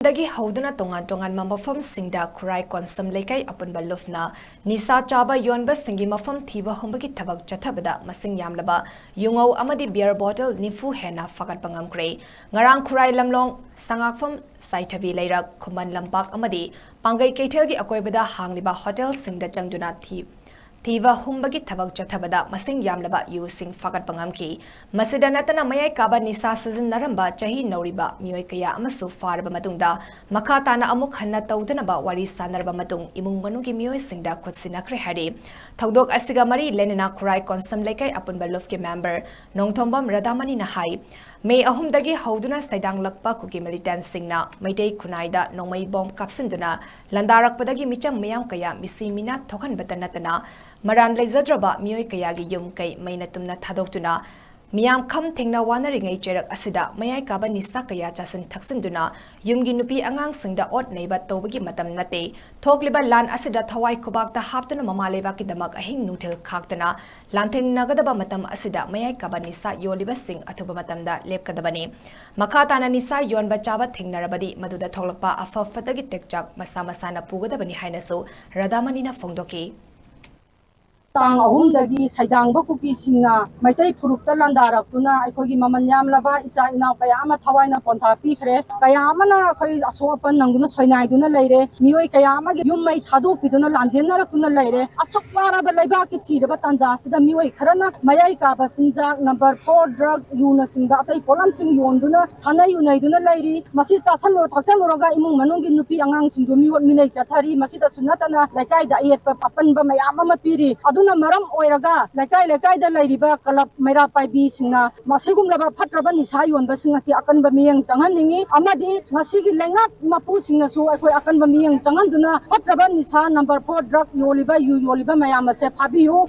दगी हौदुना तोंगान तोंगान मफम सिंगदा खुराई कॉन्सम लेकाई अपुनबा लुफना निसा चाबा योनबा सिंगी मफम थीबा हुंबगी थबक चथबदा मसिंग यामलबा युंगौ अमदी beer बोतल निफु हेना फगत पंगमक्रे ngarang खुराई लमलोंग संगाफम साइथबी लेरक खुमन लंपाक अमदी पांगई कैथेलगी अकोयबदा हांगलिबा hotel सिंगदा चंगजुना थीवा हुंबगी थबक चथबदा मसिंग यामलबा using फगत पंगमकी मसिदा नतना मयाई काबा निसा सिजनरंबा चाही नौरिबा मियोय कया अमसु फारबा मतुंगदा मखा ताना अमुक हन्ना तौदनबा वारी सानरबा मतुंग इमुंग मनुगी मियोय सिंगदा खुदसिनाख्रे हरि थौदोक असिगा मरी लेनेना खुराई कॉन्सम लेकाई अपुनबा लुफके मेंबर नोंथोंबम रदामनी ना हाई मे अहुमदगी हौदुना सैदांग लक्पा cookie militant सिंगना Meitei खुनाइदा नोंमै bomb कापसिंदुना लंदारकपदगी Mitcham मयाम कया मिसी मिना थोखनबता नतना मरान लेजद्रबा मियोय कयागी युम कै मैना तुमना थादोक्तुना मियाम खम थेंगना वानरिङै चेरक असिदा मयाय काबा निसा कया चासन थक्सिंदुना युमगी नुपी आंगांग सिंगदा ओट नैबा तौबगी मतम नते थोकलिबा लान असिदा थवाई खुबाकता हापतना ममालेबा की दमक अहिंग नुथल खाक्तना लांथेंग नगदबा मतम असिदा मयाय काबा निसा योलिबा सिंग अथुबा मतमदा लेपकदबनी मखा ताना निसा योनबा चाबा थेंगनरबदी मदुदा थोकलपा अफफतगी टेकचाक मसा मसाना पुगदबनी हाइनसु रदामनीना फोंदोकी तांग अहुमदगी सैदांगबा कुकीसिंगना मैतै फुरुक्ता लंदारक्तुना अखोगी ममन यामलबा इचा इनाव कया अमा थवाइना पोंथा पीखरे कया अमना अखोई असोपन नंगुना सोइनाइदुना लेरे मियोय कया अमागी युममै थादोपिदुना लांजेनरक्तुना लेरे असुकवारबा लैबाकी चीरबा तंजासिदा मियोय खरना मयाई काबा चिंजाक नंबर 4 ड्रग यूना सिंगबा अतै पोलमसिंग योंदुना सानै युनैदुना लैरी मसि चासलो थक्सलोरगा इमुंग मनुंगी नुपी आंगांग सिंगदु मिवot मिनै चाथारी मसिदा सुनतना लैकाइदा अयेतपा अपनबा मयाम अमा पीरी अदुना मरम ओइरगा लैकाई लैकाइदा लैरिबा कलब मैरा पाइबी सिंगना मसिगुमलबा फत्रबा निसा योनबा सिंगसी अकनबा मियंग चंगहनिंगी अमदी मसिगी लेंगाक मपु सिंगसु अखोय अकनबा मियंग चंगहनदुना फत्रबा निसा नंबर 4 ड्रग योलिबा यू योलिबा मयाम से फाबियु